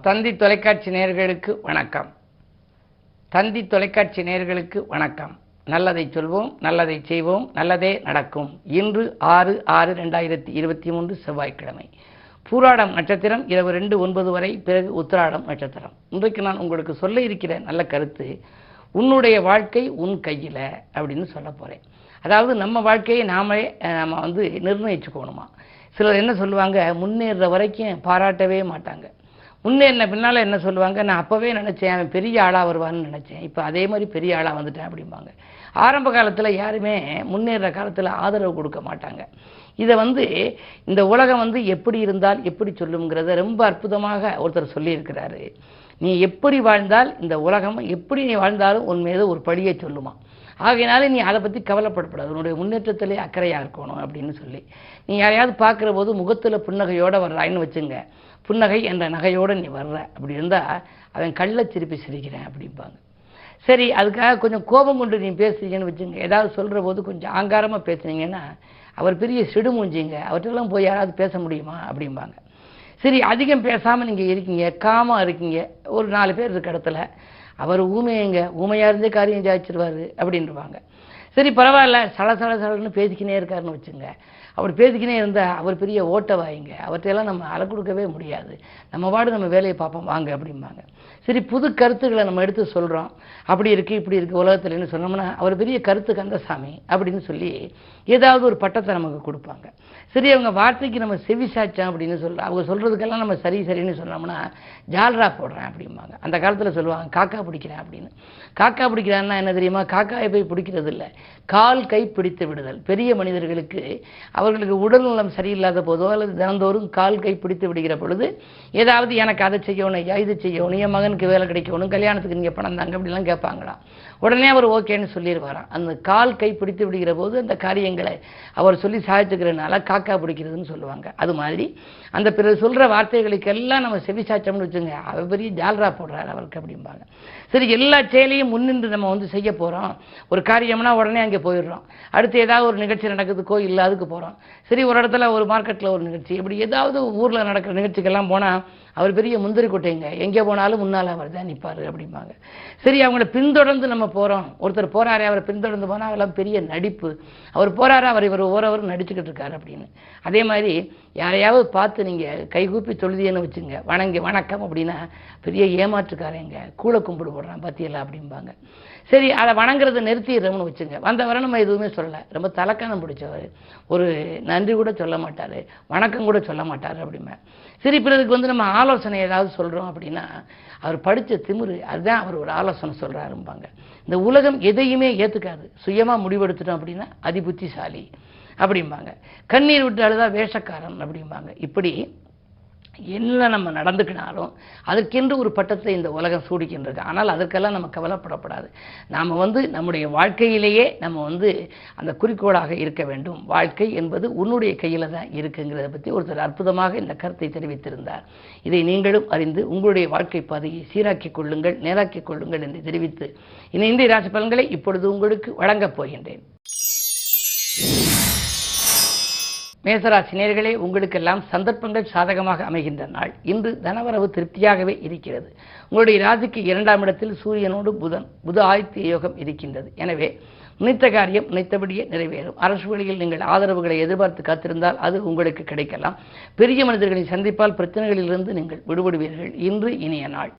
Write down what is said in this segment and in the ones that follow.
தந்தி தொலைக்காட்சி நேயர்களுக்கு வணக்கம். தந்தி தொலைக்காட்சி நேயர்களுக்கு வணக்கம். நல்லதை சொல்வோம், நல்லதை செய்வோம், நல்லதே நடக்கும். இன்று 6/6/2023 செவ்வாய்க்கிழமை. பூராடம் நட்சத்திரம் இரவு 2:09 வரை, பிறகு உத்திராடம் நட்சத்திரம். இன்றைக்கு நான் உங்களுக்கு சொல்ல இருக்கிற நல்ல கருத்து, உன்னுடைய வாழ்க்கை உன் கையில் அப்படின்னு சொல்ல போகிறேன். அதாவது நம்ம வாழ்க்கையை நம்ம நிர்ணயிச்சுக்கணுமா. சிலர் என்ன சொல்லுவாங்க, முன்னேற வரைக்கும் பாராட்டவே மாட்டாங்க. முன்னேறின பின்னால் என்ன சொல்லுவாங்க, நான் அப்போவே நினச்சேன் அவன் பெரிய ஆளாக வருவான்னு நினச்சேன், இப்போ அதே மாதிரி பெரிய ஆளாக வந்துட்டேன் அப்படிம்பாங்க. ஆரம்ப காலத்தில் யாருமே முன்னேற காலத்தில் ஆதரவு கொடுக்க மாட்டாங்க. இதை இந்த உலகம் எப்படி இருந்தால் எப்படி சொல்லுங்கிறத ரொம்ப அற்புதமாக ஒருத்தர் சொல்லியிருக்கிறாரு. நீ எப்படி வாழ்ந்தால் இந்த உலகம் எப்படி நீ வாழ்ந்தாலும் உன் மீது ஒரு பழியை சொல்லுமா. ஆகையினால நீ அதை பற்றி கவலைப்படக்கூடாது, உன்னுடைய முன்னேற்றத்திலே அக்கறையாக இருக்கணும் அப்படின்னு சொல்லி. நீ யாரையாவது பார்க்குற போது முகத்தில் புன்னகையோடு வர்றாயின்னு வச்சுங்க, புன்னகை என்ற நகையோடு நீ வர்ற அப்படி இருந்தால் அவன் கள்ள திருப்பி சிரிக்கிறேன் அப்படிம்பாங்க. சரி, அதுக்காக கொஞ்சம் கோபம் கொண்டு நீ பேசுறீங்கன்னு வச்சுங்க, ஏதாவது சொல்கிற போது கொஞ்சம் ஆங்காரமாக பேசுனீங்கன்னா அவர் பெரிய சிடுமூஞ்சிங்க, அவற்றெல்லாம் போய் யாராவது பேச முடியுமா அப்படிம்பாங்க. சரி, அதிகம் பேசாமல் நீங்கள் இருக்கீங்க, காமாக இருக்கீங்க, ஒரு 4 பேர் இருக்க இடத்துல அவர் ஊமையங்க, ஊமையாக இருந்தே காரியம் ஜாய்ச்சிருவார் அப்படின்வாங்க. சரி பரவாயில்ல, சலன்னு பேசிக்கினே இருக்காருன்னு வச்சுங்க. அவர் பேசிக்கினே இருந்தால் அவர் பெரிய ஓட்ட வாய்ங்க, அவற்றையெல்லாம் நம்ம அலை கொடுக்கவே முடியாது, நம்ம வாடு நம்ம வேலையை பார்ப்போம் வாங்க அப்படிம்பாங்க. சரி, புது கருத்துக்களை நம்ம எடுத்து சொல்கிறோம், அப்படி இருக்குது இப்படி இருக்குது உலகத்துலன்னு சொன்னோம்னா அவர் பெரிய கருத்து கந்தசாமி அப்படின்னு சொல்லி ஏதாவது ஒரு பட்டத்தை நமக்கு கொடுப்பாங்க. சரி, அவங்க வார்த்தைக்கு நம்ம செவி சாச்சோம் அப்படின்னு அவங்க சொல்கிறதுக்கெல்லாம் நம்ம சரின்னு சொன்னோம்னா ஜால்ரா போடுறேன் அப்படிம்பாங்க. அந்த காலத்தில் சொல்லுவாங்க காக்கா பிடிக்கிறேன் அப்படின்னு. காக்கா பிடிக்கிறான்னா என்ன தெரியுமா, காக்காயை போய் பிடிக்கிறது இல்லை, கால் கை பிடித்து விடுதல். பெரிய மனிதர்களுக்கு அவர்களுக்கு உடல் நலம் சரியில்லாத போதோ அல்லது தினந்தோறும் கால் கை பிடித்து விடுகிற பொழுது ஏதாவது எனக்கு அதை செய்யணும், இது செய்யணும், என் மகனுக்கு வேலை கிடைக்கணும், கல்யாணத்துக்கு நீங்கள் பணம் தாங்க அப்படிலாம் கேட்பாங்களாம். உடனே அவர் ஓகேன்னு சொல்லிடுவாராம். அந்த கால் கை பிடித்து விடுகிற போது அந்த காரியங்களை அவர் சொல்லி சாதிச்சுக்கிறதுனால காக்கா பிடிக்கிறதுன்னு சொல்லுவாங்க. அது மாதிரி அந்த பிறர் சொல்கிற வார்த்தைகளுக்கெல்லாம் நம்ம செவி சாச்சோம்னு வச்சுங்க, அவர் பெரிய ஜால்ரா போடுறாரு அவருக்கு அப்படிம்பாங்க. சரி, எல்லா செயலையும் முன்னின்று நம்ம செய்ய போகிறோம். ஒரு காரியம்னா உடனே அங்கே போயிடுறோம். அடுத்து ஏதாவது ஒரு நிகழ்ச்சி நடக்குதுக்கோ இல்லை அதுக்கு போகிறோம். சரி, ஒரு இடத்துல ஒரு மார்க்கெட்டில் ஒரு நிகழ்ச்சி, இப்படி ஏதாவது ஊரில் நடக்கிற நிகழ்ச்சிக்கெல்லாம் போனால் அவர் பெரிய முந்திரி கொட்டைங்க, எங்கே போனாலும் முன்னால் அவர் தான் நிற்பார் அப்படிம்பாங்க. சரி, அவங்கள பின்தொடர்ந்து நம்ம போகிறோம். ஒருத்தர் போகிறாரே, அவரை பின்தொடர்ந்து போனால் அவெல்லாம் பெரிய நடிப்பு, அவர் போகிறாரு, இவர் ஓரவர் நடிச்சுக்கிட்டு இருக்காரு அப்படின்னு. அதே மாதிரி யாரையாவது பார்த்து நீங்கள் கைகூப்பி தொழுதியன்னு வச்சுங்க, வணக்கம் அப்படின்னா பெரிய ஏமாற்றுக்காரங்க, கூழ கும்பிடு போடுறான் பத்தியெல்லாம் அப்படிம்பாங்க. சரி, அதை வணங்குறதை நிறுத்திடுறோம்னு வச்சுங்க, வந்தவரை நம்ம எதுவுமே சொல்லலை, ரொம்ப தலக்கானம் பிடிச்சவர், ஒரு நன்றி கூட சொல்ல மாட்டார், வணக்கம் கூட சொல்ல மாட்டார் அப்படிமே. சரி, பிறருக்கு நம்ம ஆலோசனை ஏதாவது சொல்கிறோம் அப்படின்னா அவர் படித்த திமிரு, அதுதான் அவர் ஒரு ஆலோசனை சொல்கிறாரும்பாங்க. இந்த உலகம் எதையுமே ஏற்றுக்காது, சுயமாக முடிவெடுத்துட்டோம் அப்படின்னா அதிபுத்திசாலி அப்படிம்பாங்க. கண்ணீர் விட்டு அழுதா வேஷக்காரன் அப்படிம்பாங்க. இப்படி என்ன நம்ம நடந்துக்கினாலும் அதற்கென்று ஒரு பட்டத்தை இந்த உலகம் சூடிக்கின்றது. ஆனால் அதற்கெல்லாம் நம்ம கவலைப்படப்படாது. நாம் நம்முடைய வாழ்க்கையிலேயே நம்ம அந்த குறிக்கோளாக இருக்க வேண்டும். வாழ்க்கை என்பது உன்னுடைய கையில் தான் இருக்குங்கிறத பற்றி ஒருத்தர் அற்புதமாக இந்த கருத்தை தெரிவித்திருந்தார். இதை நீங்களும் அறிந்து உங்களுடைய வாழ்க்கை பாதையை சீராக்கிக் கொள்ளுங்கள், நேராக்கிக் கொள்ளுங்கள் என்று தெரிவித்து இன்றைய ராசி பலன்களை இப்பொழுது உங்களுக்கு வழங்கப் போகின்றேன். மேசராசி நேயர்களே, உங்களுக்கெல்லாம் சந்தர்ப்பங்கள் சாதகமாக அமைகின்ற நாள். இன்று தனவரவு திருப்தியாகவே இருக்கிறது. உங்களுடைய ராசிக்கு 2ஆம் இடத்தில் சூரியனோடு புத ஆதித்ய யோகம் இருக்கின்றது. எனவே நினைத்த காரியம் நினைத்தபடியே நிறைவேறும். அரசு வழியில் நீங்கள் ஆதரவுகளை எதிர்பார்த்து காத்திருந்தால் அது உங்களுக்கு கிடைக்கலாம். பெரிய மனிதர்களை சந்திப்பால் பிரச்சனைகளிலிருந்து நீங்கள் விடுபடுவீர்கள். இன்று இனிய நாள்.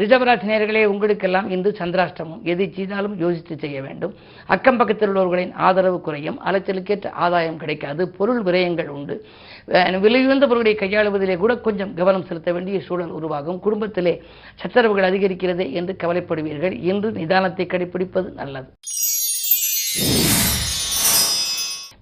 ரிஷபராசி நேயர்களே, உங்களுக்கெல்லாம் இன்று சந்திராஷ்டமம். எதை செய்தாலும் யோசித்து செய்ய வேண்டும். அக்கம் பக்கத்தில் உள்ளவர்களின் ஆதரவு குறையும். அலைச்சலுக்கேற்ற ஆதாயம் கிடைக்காது. பொருள் விரயங்கள் உண்டு. விலையுயர்ந்த பொருளை கையாளுவதிலே கூட கொஞ்சம் கவனம் செலுத்த வேண்டிய சூழல் உருவாகும். குடும்பத்திலே சச்சரவுகள் அதிகரிக்கிறது என்று கவலைப்படுவீர்கள். இன்று நிதானத்தை கடைபிடிப்பது நல்லது.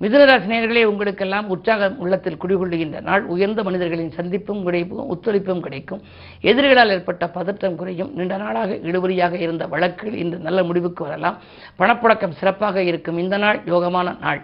மிதுனராசி நேயர்களே, உங்களுக்கெல்லாம் உற்சாகம் உள்ளத்தில் குடிகொள்ளுகின்ற நாள். உயர்ந்த மனிதர்களின் சந்திப்பும் கிடைப்பும் ஒத்துழைப்பும் கிடைக்கும். எதிரிகளால் ஏற்பட்ட பதற்றம் குறையும். நீண்ட நாளாக இழுபறியாக இருந்த வழக்குகள் இன்று நல்ல முடிவுக்கு வரலாம். பணப்புழக்கம் சிறப்பாக இருக்கும். இந்த நாள் யோகமான நாள்.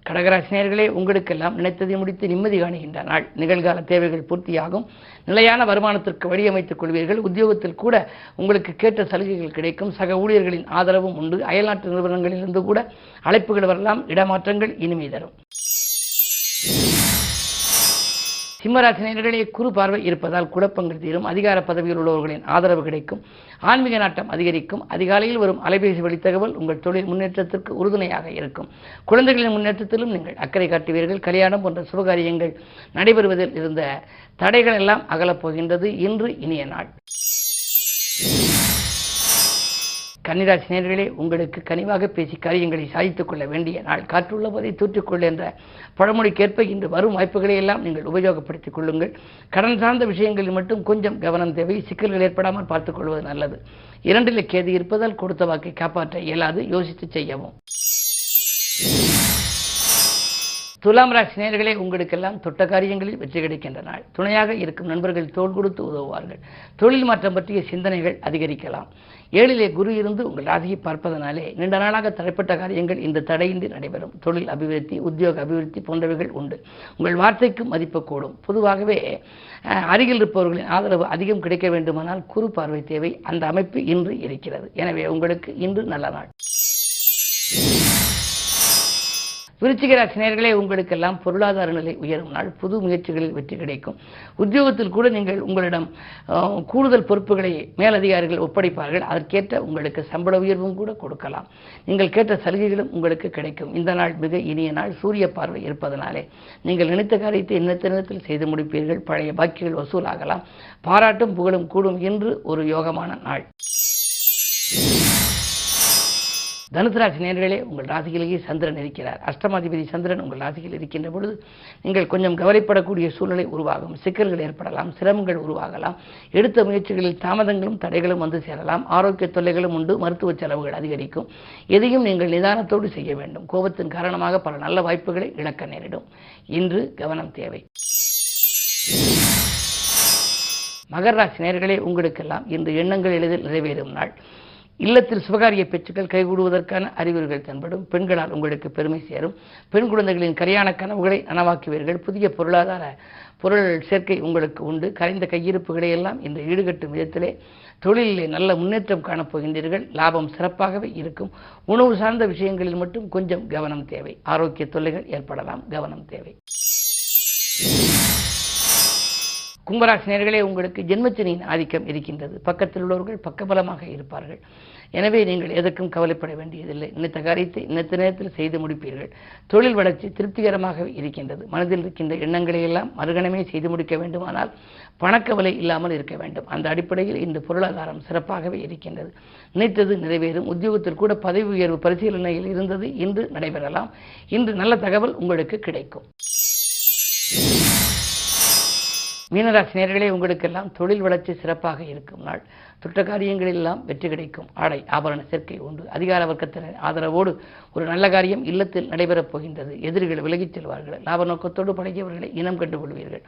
கடகராசி நேயர்களே, உங்களுக்கெல்லாம் நினைத்ததை முடித்து நிம்மதி காணுகின்ற நாள். நிகழ்கால தேவைகள் பூர்த்தியாகும். நிலையான வருமானத்திற்கு வழியமைத்துக் கொள்வீர்கள். உத்தியோகத்தில் கூட உங்களுக்கு கேட்ட சலுகைகள் கிடைக்கும். சக ஊழியர்களின் ஆதரவும் உண்டு. அயல்நாட்டு நிறுவனங்களிலிருந்து கூட அழைப்புகள் வரலாம். இடமாற்றங்கள் இனிமை தரும். சிம்மராசினியர்களே, குரு பார்வை இருப்பதால் குழப்பங்கள் தீரும். அதிகார பதவியில் உள்ளவர்களின் ஆதரவு கிடைக்கும். ஆன்மீக நாட்டம் அதிகரிக்கும். அதிகாலையில் வரும் அலைபேசி வழித்தகவல் உங்கள் தொழில் முன்னேற்றத்திற்கு உறுதுணையாக இருக்கும். குழந்தைகளின் முன்னேற்றத்திலும் நீங்கள் அக்கறை காட்டுவீர்கள். கல்யாணம் போன்ற சுபகாரியங்கள் நடைபெறுவதில் இருந்த தடைகள் எல்லாம் அகலப் போகின்றது. இன்று இனிய நாள். கன்னிராசி நேயர்களே, உங்களுக்கு கனிவாக பேசி காரியங்களை சாதித்துக் கொள்ள வேண்டிய நாள். காற்றுள்ள போதை தூற்றிக்கொள்ள என்ற பழமொழிக்கேற்ப இன்று வரும் வாய்ப்புகளை எல்லாம் நீங்கள் உபயோகப்படுத்திக் கொள்ளுங்கள். கடன் சார்ந்த விஷயங்களில் மட்டும் கொஞ்சம் கவனம் தேவை. சிக்கல்கள் ஏற்படாமல் பார்த்துக் கொள்வது நல்லது. 2 கேது இருப்பதால் கொடுத்த வாக்கை காப்பாற்ற இயலாது. யோசித்து செய்யவும். துலாம் ராசி நேயர்களே, உங்களுக்கெல்லாம் தொட்ட காரியங்களில் வெற்றி கிடைக்கின்ற நாள். துணையாக இருக்கும் நண்பர்கள் தோள் கொடுத்து உதவுவார்கள். தொழில் மாற்றம் பற்றிய சிந்தனைகள் அதிகரிக்கலாம். 7 குரு இருந்து உங்கள் ராசியை பார்ப்பதனாலே நீண்ட நாளாக தடைப்பட்ட காரியங்கள் இந்த தடையின்றி நடைபெறும். தொழில் அபிவிருத்தி, உத்தியோக அபிவிருத்தி போன்றவைகள் உண்டு. உங்கள் வார்த்தைக்கு மதிப்பு கூடும். பொதுவாகவே அருகில் இருப்பவர்களின் ஆதரவு அதிகம் கிடைக்க வேண்டுமானால் குரு பார்வை தேவை. அந்த அமைப்பு இன்று இருக்கிறது. எனவே உங்களுக்கு இன்று நல்ல நாள். விருச்சிக ராசி நேயர்களே, உங்களுக்கெல்லாம் பொருளாதார நிலை உயரும் நாள். புது முயற்சிகளில் வெற்றி கிடைக்கும். உத்தியோகத்தில் கூட நீங்கள் உங்களிடம் கூடுதல் பொறுப்புகளை மேலதிகாரிகள் ஒப்படைப்பார்கள். அதற்கேற்ற உங்களுக்கு சம்பள உயர்வும் கூட கொடுக்கலாம். நீங்கள் கேட்ட சலுகைகளும் உங்களுக்கு கிடைக்கும். இந்த நாள் மிக இனிய நாள். சூரிய பார்வை இருப்பதனாலே நீங்கள் நினைத்த காரியத்தை நினைத்த நேரத்தில் செய்து முடிப்பீர்கள். பழைய பாக்கிகள் வசூலாகலாம். பாராட்டும் புகழும் கூடும். இன்று ஒரு யோகமான நாள். தனுசு ராசி நேயர்களே, உங்கள் ராசியிலேயே சந்திரன் இருக்கிறார். அஷ்டமாதிபதி சந்திரன் உங்கள் ராசியில் இருக்கின்ற பொழுது நீங்கள் கொஞ்சம் கவலைப்படக்கூடிய சூழ்நிலை உருவாகும். சிக்கல்கள் ஏற்படலாம். சிரமங்கள் உருவாகலாம். எடுத்த முயற்சிகளில் தாமதங்களும் தடைகளும் வந்து சேரலாம். ஆரோக்கிய தொல்லைகளும் உண்டு. மருத்துவ செலவுகள் அதிகரிக்கும். எதையும் நீங்கள் நிதானத்தோடு செய்ய வேண்டும். கோபத்தின் காரணமாக பல நல்ல வாய்ப்புகளை இழக்க நேரிடும். இன்று கவனம் தேவை. மகர ராசி நேயர்களே, உங்களுக்கெல்லாம் இன்று எண்ணங்கள் எளிதில் நிறைவேறும் நாள். இல்லத்தில் சுபகாரிய பேச்சுக்கள் கைகூடுவதற்கான அறிகுறிகள் தென்படும். பெண்களால் உங்களுக்கு பெருமை சேரும். பெண் குழந்தைகளின் கல்யாண கனவுகளை நனவாக்குவீர்கள். புதிய பொருள் சேர்க்கை உங்களுக்கு உண்டு. கரைந்த கையிருப்புகளை எல்லாம் இன்று ஈடுகட்டும் விதத்திலே தொழிலிலே நல்ல முன்னேற்றம் காணப்போகின்றீர்கள். லாபம் சிறப்பாகவே இருக்கும். உணவு சார்ந்த விஷயங்களில் மட்டும் கொஞ்சம் கவனம் தேவை. ஆரோக்கிய தொல்லைகள் ஏற்படலாம். கவனம் தேவை. கும்பராசி நேயர்களே, உங்களுக்கு ஜென்மச்சனியின் ஆதிக்கம் இருக்கின்றது. பக்கத்தில் உள்ளவர்கள் பக்கபலமாக இருப்பார்கள். எனவே நீங்கள் எதற்கும் கவலைப்பட வேண்டியதில்லை. நினைத்த காரியத்தை நினைத்த நேரத்தில் செய்து முடிப்பீர்கள். தொழில் வளர்ச்சி திருப்திகரமாக இருக்கின்றது. மனதில் இருக்கின்ற எண்ணங்களை எல்லாம் மறுகணமே செய்து முடிக்க வேண்டுமானால் பணக்கவலை இல்லாமல் இருக்க வேண்டும். அந்த அடிப்படையில் இந்த பொருளாதாரம் சிறப்பாகவே இருக்கின்றது. நினைத்தது நிறைவேறும். உத்தியோகத்தில் கூட பதவி உயர்வு பரிசீலனையில் இருந்தது இன்று நடைபெறலாம். இன்று நல்ல தகவல் உங்களுக்கு கிடைக்கும். மீனராசி நேயர்களே, உங்களுக்கெல்லாம் தொழில் வளர்ச்சி சிறப்பாக இருக்கும் நாள். தொட்ட காரியங்களில் எல்லாம் வெற்றி கிடைக்கும். ஆடை ஆபரண சேர்க்கை உண்டு. அதிகார வர்க்கத்தினர் ஆதரவோடு ஒரு நல்ல காரியம் இல்லத்தில் நடைபெறப் போகின்றது. எதிரிகள் விலகிச் செல்வார்கள். லாப நோக்கத்தோடு பழகியவர்களை இனம் கண்டுகொள்வீர்கள்.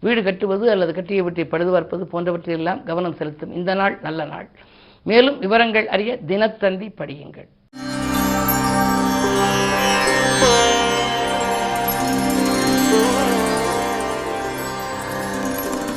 வீடு கட்டுவது அல்லது கட்டிய வீட்டை பழுதுபார்ப்பது போன்றவற்றிலெல்லாம் கவனம் செலுத்தும் இந்த நாள் நல்ல நாள். மேலும் விவரங்கள் அறிய தினத்தந்தி படியுங்கள்.